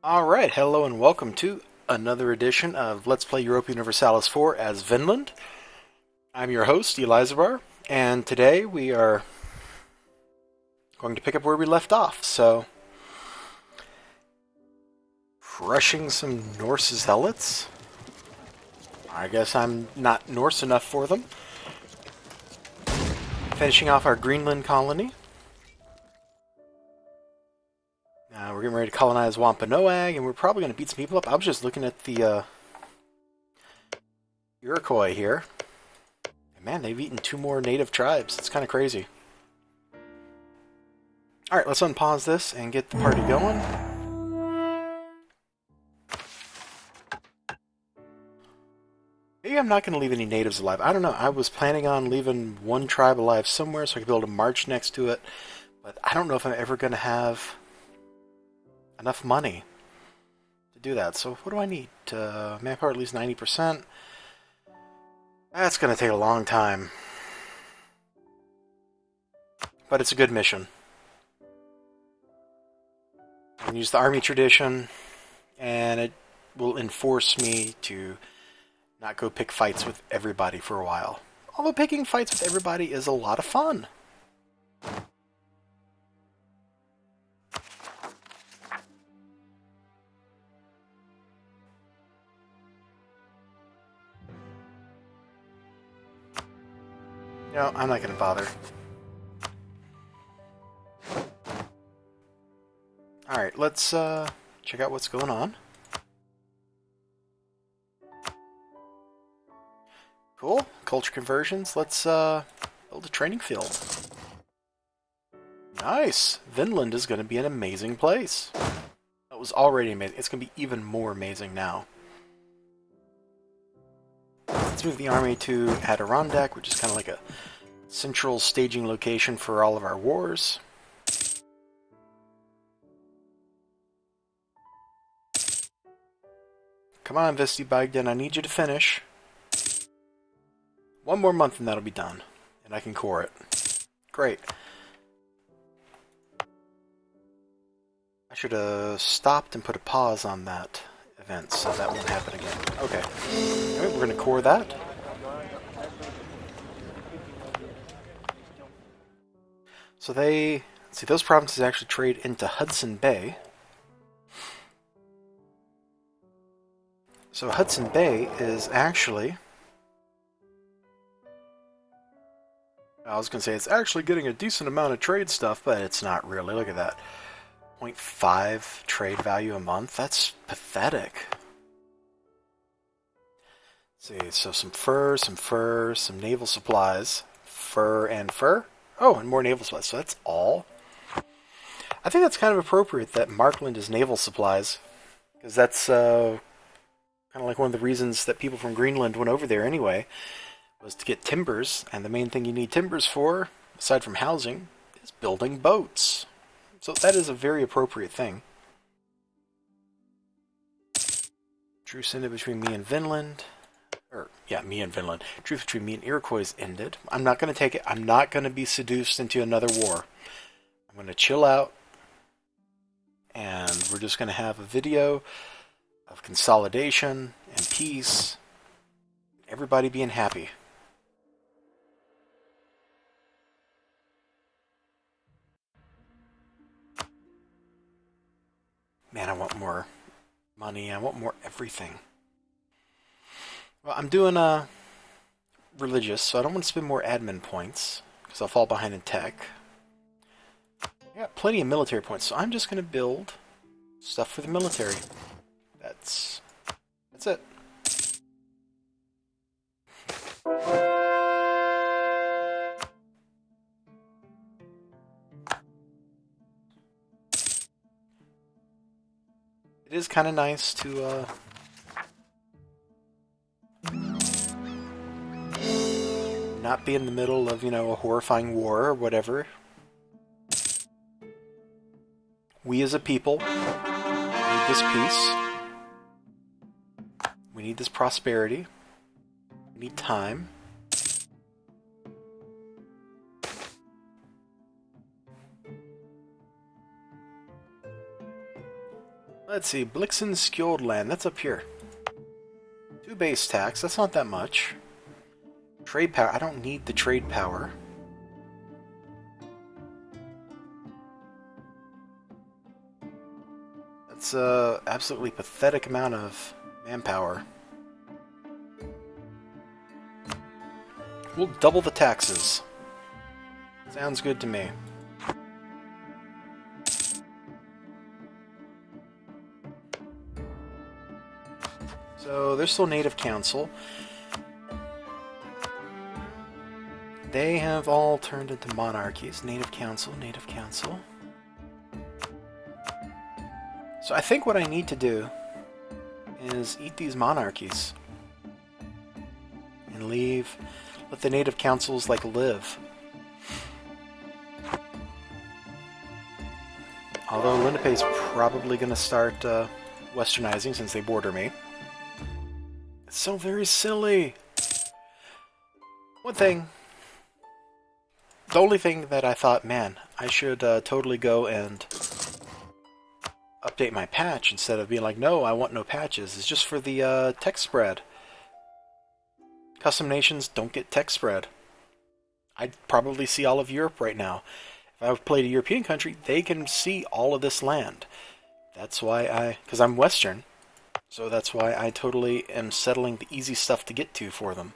Alright, hello and welcome to another edition of Let's Play Europa Universalis IV as Vinland. I'm your host, Elizabeth, and today we are going to pick up where we left off. So, crushing some Norse zealots. I guess I'm not Norse enough for them. Finishing off our Greenland colony. We're getting ready to colonize Wampanoag, and we're probably going to beat some people up. I was just looking at the Iroquois here. And man, they've eaten 2 more native tribes. It's kind of crazy. Alright, let's unpause this and get the party going. Maybe I'm not going to leave any natives alive. I don't know. I was planning on leaving one tribe alive somewhere so I could be able to march next to it. But I don't know if I'm ever going to have enough money to do that. So what do I need? Manpower at least 90%. That's going to take a long time. But it's a good mission. I can use the army tradition, and it will enforce me to not go pick fights with everybody for a while. Although picking fights with everybody is a lot of fun. No, I'm not going to bother. Alright, let's check out what's going on. Cool. Culture conversions. Let's build a training field. Nice! Vinland is going to be an amazing place. It was already amazing. It's going to be even more amazing now. Let's move the army to Adirondack, which is kind of like a central staging location for all of our wars. Come on, Vesti Bagden, I need you to finish. 1 more month and that'll be done. And I can core it. Great. I should have stopped and put a pause on that event so that won't happen again. Okay. Alright, we're going to core that. So they... see, those provinces actually trade into Hudson Bay. So Hudson Bay is actually... I was going to say it's actually getting a decent amount of trade stuff, but it's not really. Look at that. 0.5 trade value a month. That's pathetic. Let's see, so some fur, some naval supplies. Fur and fur. Oh, and more naval supplies. So that's all? I think that's kind of appropriate that Markland is naval supplies. Because that's kind of like one of the reasons that people from Greenland went over there anyway. Was to get timbers. And the main thing you need timbers for, aside from housing, is building boats. So that is a very appropriate thing. Truce ended between me and Vinland. Me and Vinland. Truce between me and Iroquois ended. I'm not going to take it. I'm not going to be seduced into another war. I'm going to chill out. And we're just going to have a video of consolidation and peace. Everybody being happy. Man, I want more money. I want more everything. Well, I'm doing religious, so I don't want to spend more admin points, because I'll fall behind in tech. I got plenty of military points, so I'm just going to build stuff for the military. That's it. It is kind of nice to not be in the middle of, a horrifying war or whatever. We as a people need this peace. We need this prosperity. We need time. Let's see, Blixen Skjoldland, that's up here. 2 base tax, that's not that much. Trade power, I don't need the trade power. That's a absolutely pathetic amount of manpower. We'll double the taxes. Sounds good to me. So there's still Native Council. They have all turned into monarchies. Native Council, Native Council. So I think what I need to do is eat these monarchies. And leave, let the Native Councils, like, live. Although Lenape's probably going to start westernizing since they border me. It's so very silly. One thing. The only thing that I thought, man, I should totally go and update my patch instead of being like, no, I want no patches, is just for the text spread. Custom nations don't get text spread. I'd probably see all of Europe right now. If I played a European country, they can see all of this land. That's why because I'm Western, so that's why I totally am settling the easy stuff to get to for them.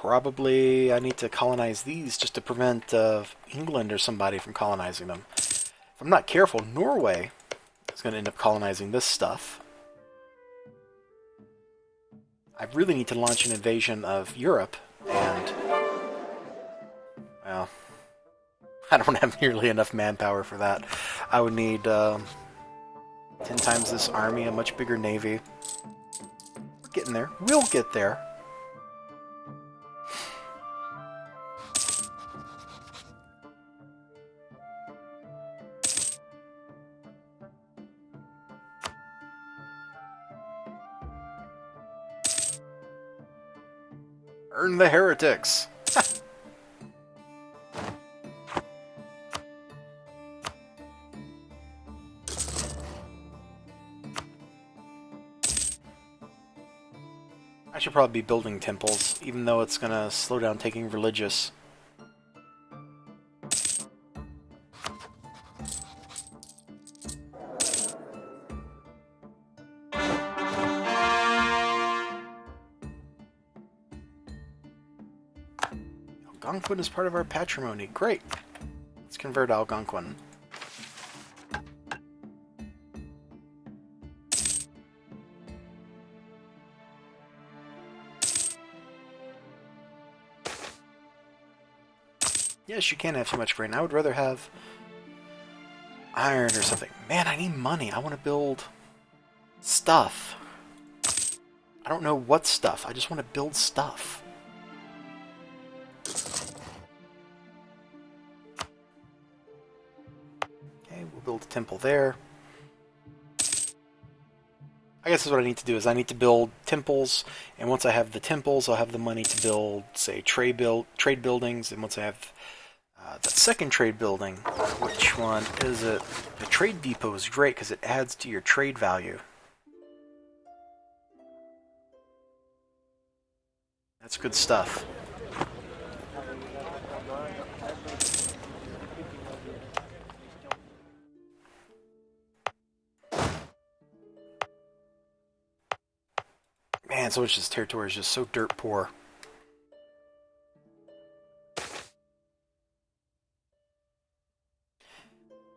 Probably I need to colonize these just to prevent England or somebody from colonizing them. If I'm not careful, Norway is going to end up colonizing this stuff. I really need to launch an invasion of Europe, and, well, I don't have nearly enough manpower for that. I would need 10 times this army, a much bigger navy. We're getting there. We'll get there. Earn the heretics! I should probably be building temples, even though it's gonna slow down taking religious. Algonquin is part of our patrimony. Great! Let's convert Algonquin. Yes, you can't have too much grain. I would rather have iron or something. Man, I need money. I want to build stuff. I don't know what stuff. I just want to build stuff. Okay, we'll build a temple there. I guess that's what I need to do, is I need to build temples, and once I have the temples, I'll have the money to build, say, trade buildings, and once I have that second trade building, which one is it? The trade depot is great because it adds to your trade value. That's good stuff. Man, so much of this territory is just so dirt poor.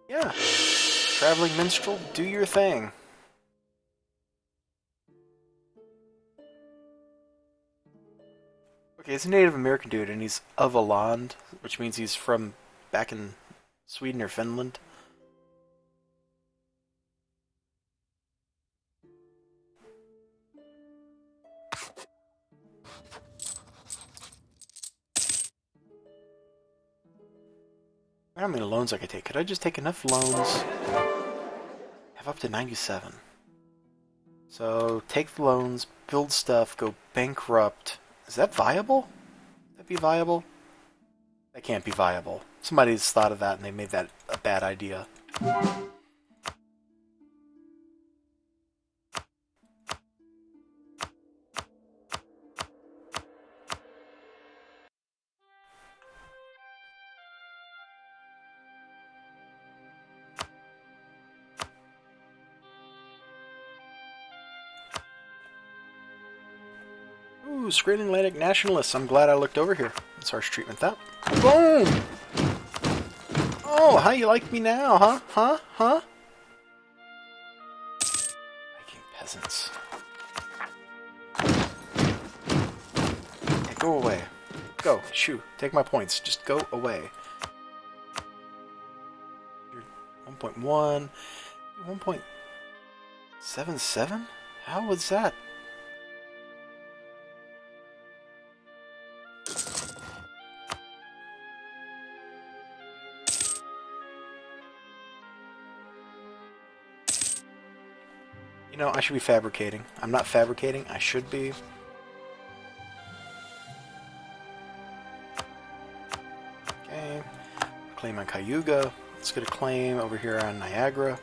Yeah. Traveling minstrel, do your thing. Okay, he's a Native American dude, and he's of a land, which means he's from back in Sweden or Finland. How many loans I could take? Could I just take enough loans? Have up to 97. So, take the loans, build stuff, go bankrupt. Is that viable? Would that be viable? That can't be viable. Somebody's thought of that and they made that a bad idea. Ooh, Screening Atlantic nationalists. I'm glad I looked over here. Let's harsh treatment that. Boom! Oh, how you like me now, huh? Huh? Viking peasants. Okay, go away. Go. Shoo. Take my points. Just go away. 1.1. 1.77? How was that? You know, I should be fabricating. I'm not fabricating. I should be. Okay. Claim on Cayuga. Let's get a claim over here on Niagara.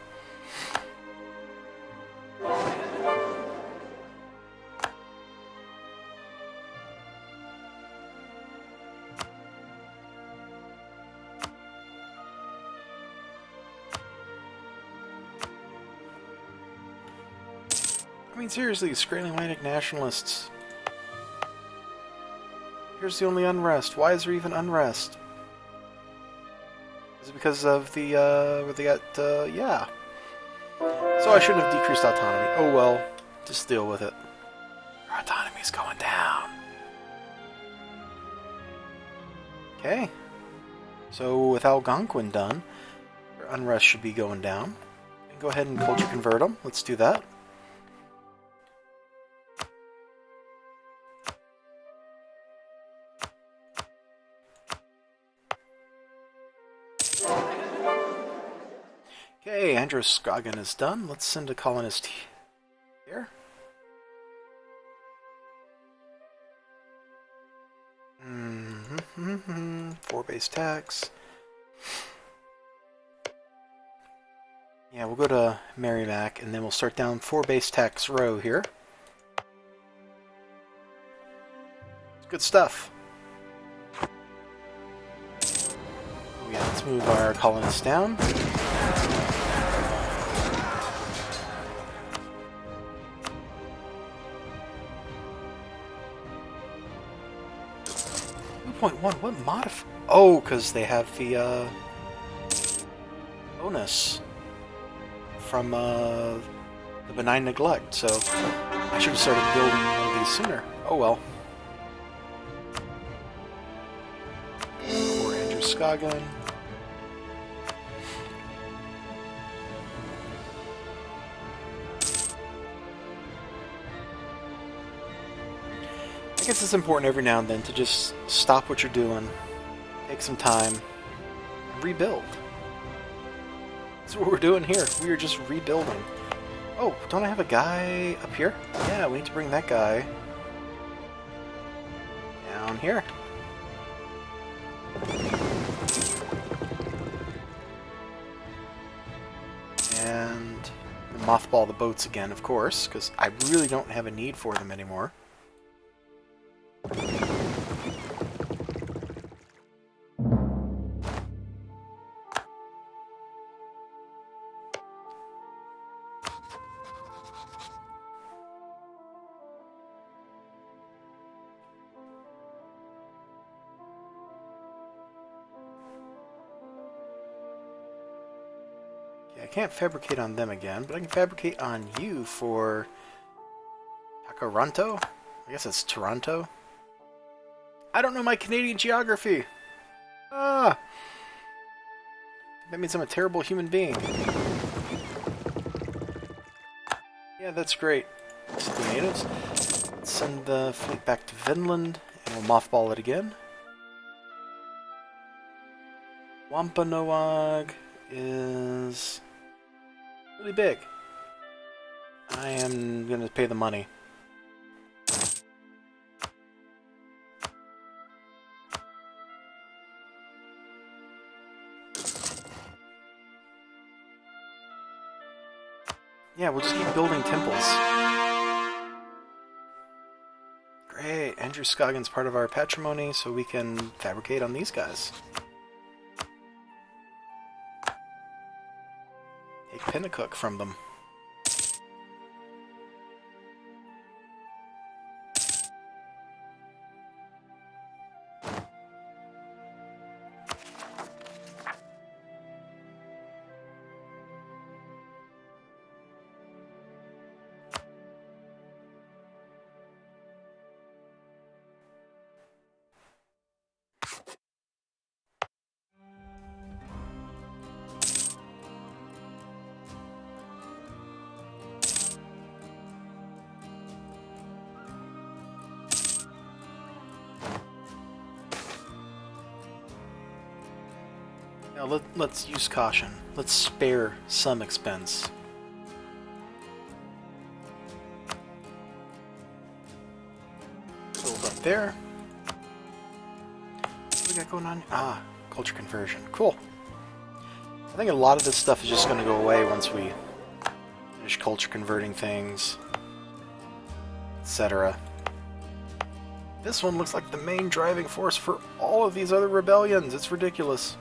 I mean, seriously, Screen Atlantic nationalists. Here's the only unrest. Why is there even unrest? Is it because of the, where they got, yeah. So I shouldn't have decreased autonomy. Oh well, just deal with it. Our autonomy's going down. Okay. So with Algonquin done, our unrest should be going down. And go ahead and culture convert them. Let's do that. Okay, Androscoggin is done. Let's send a colonist here. Four base tax. Yeah, we'll go to Merrimack, and then we'll start down 4 base tax row here. It's good stuff. Oh yeah, let's move our colonists down. What modif? Oh, because they have the bonus from the benign neglect. So I should have started building one of these sooner. Oh well. Poor Androscoggin. I guess it's important every now and then to just stop what you're doing, take some time, and rebuild. That's what we're doing here. We are just rebuilding. Oh, don't I have a guy up here? Yeah, we need to bring that guy down here. And mothball the boats again, of course, because I really don't have a need for them anymore. I can't fabricate on them again, but I can fabricate on you for Takaranto? I guess it's Toronto. I don't know my Canadian geography! Ah! That means I'm a terrible human being. Yeah, that's great. The natives. Let's send the fleet back to Vinland, and we'll mothball it again. Wampanoag is really big. I am going to pay the money. Yeah, we'll just keep building temples. Great, Androscoggin's part of our patrimony, so we can fabricate on these guys. Take Pinnacook from them. Now let's use caution. Let's spare some expense. Build up there. What do we got going on? Ah, culture conversion. Cool. I think a lot of this stuff is just going to go away once we finish culture converting things, etc. This one looks like the main driving force for all of these other rebellions. It's ridiculous.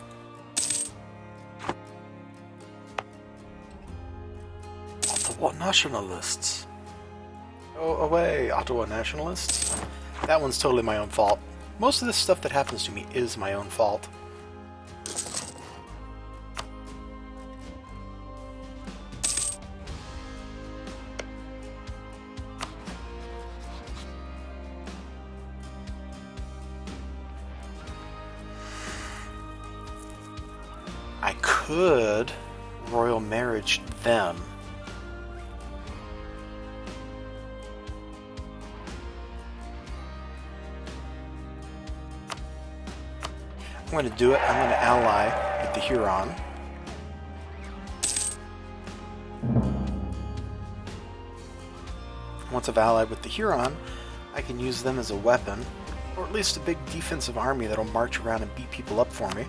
Ottawa nationalists. Go away, Ottawa nationalists. That one's totally my own fault. Most of this stuff that happens to me is my own fault. I could royal marriage them. I'm going to do it. I'm going to ally with the Huron. Once I've allied with the Huron, I can use them as a weapon, or at least a big defensive army that'll march around and beat people up for me.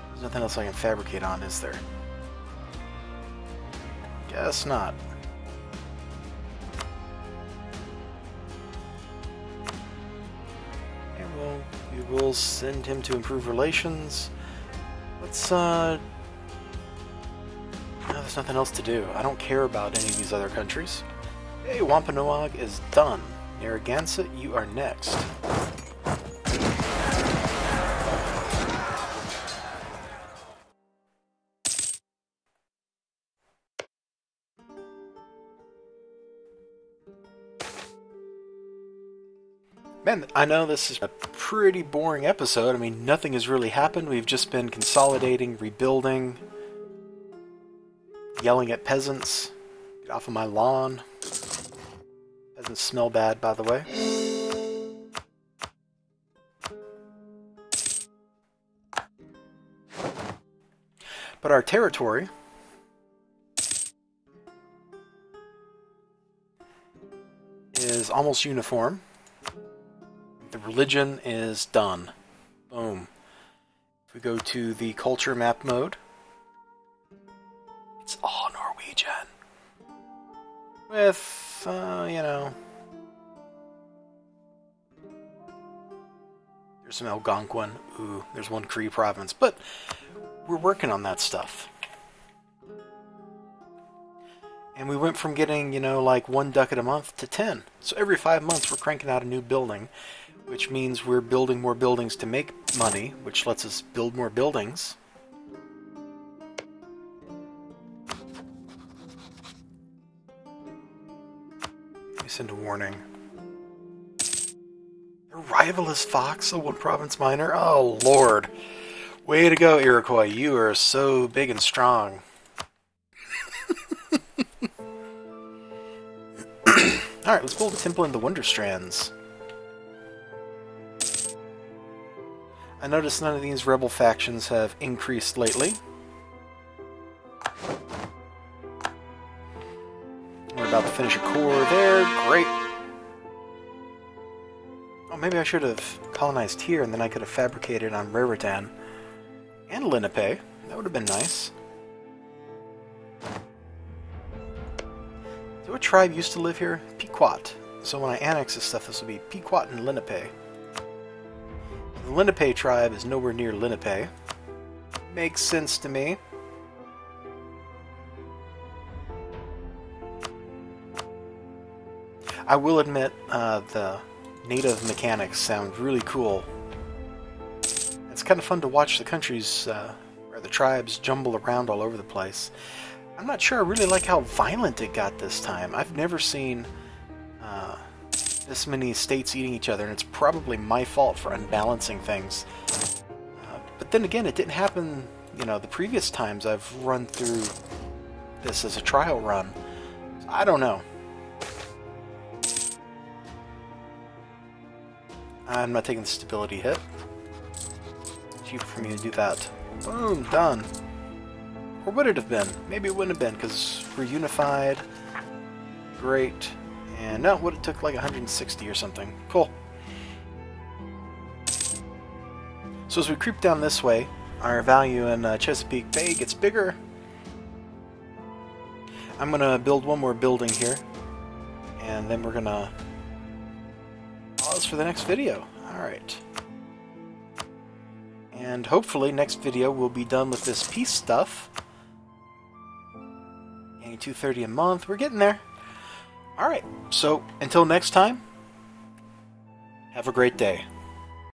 There's nothing else I can fabricate on, is there? Guess not. We will send him to improve relations. Let's, no, there's nothing else to do. I don't care about any of these other countries. Hey, Wampanoag is done. Narragansett, you are next. Man, I know this is a pretty boring episode. I mean, nothing has really happened. We've just been consolidating, rebuilding, yelling at peasants. Get off of my lawn. Peasants smell bad, by the way. But our territory is almost uniform. The religion is done. Boom. If we go to the culture map mode, it's all Norwegian. With, you know, there's some Algonquin. Ooh, there's one Cree province. But we're working on that stuff. And we went from getting, you know, like 1 ducat a month to 10. So every 5 months we're cranking out a new building, which means we're building more buildings to make money, which lets us build more buildings. Let me send a warning. Their rival is Fox, a 1 province minor? Oh, Lord. Way to go, Iroquois. You are so big and strong. Alright, let's build a temple in the Wonderstrands. I noticed none of these rebel factions have increased lately. We're about to finish a core there. Great. Oh, maybe I should have colonized here, and then I could have fabricated on Raritan and Lenape. That would have been nice. So what tribe used to live here? Pequot. So when I annex this stuff, this will be Pequot and Lenape. The Lenape tribe is nowhere near Lenape. Makes sense to me. I will admit, the native mechanics sound really cool. It's kind of fun to watch the countries, or the tribes, jumble around all over the place. I'm not sure I really like how violent it got this time. I've never seen this many states eating each other, and it's probably my fault for unbalancing things. But then again, it didn't happen, you know, the previous times I've run through this as a trial run. So I don't know. I'm not taking the stability hit. Cheaper for me to do that. Boom, done. Or would it have been? Maybe it wouldn't have been, because we're unified. Great. And no, what it took like 160 or something. Cool. So as we creep down this way, our value in Chesapeake Bay gets bigger. I'm going to build one more building here. And then we're going to pause for the next video. Alright. And hopefully next video we'll be done with this peace stuff. Getting $230 a month. We're getting there. Alright, so until next time, have a great day.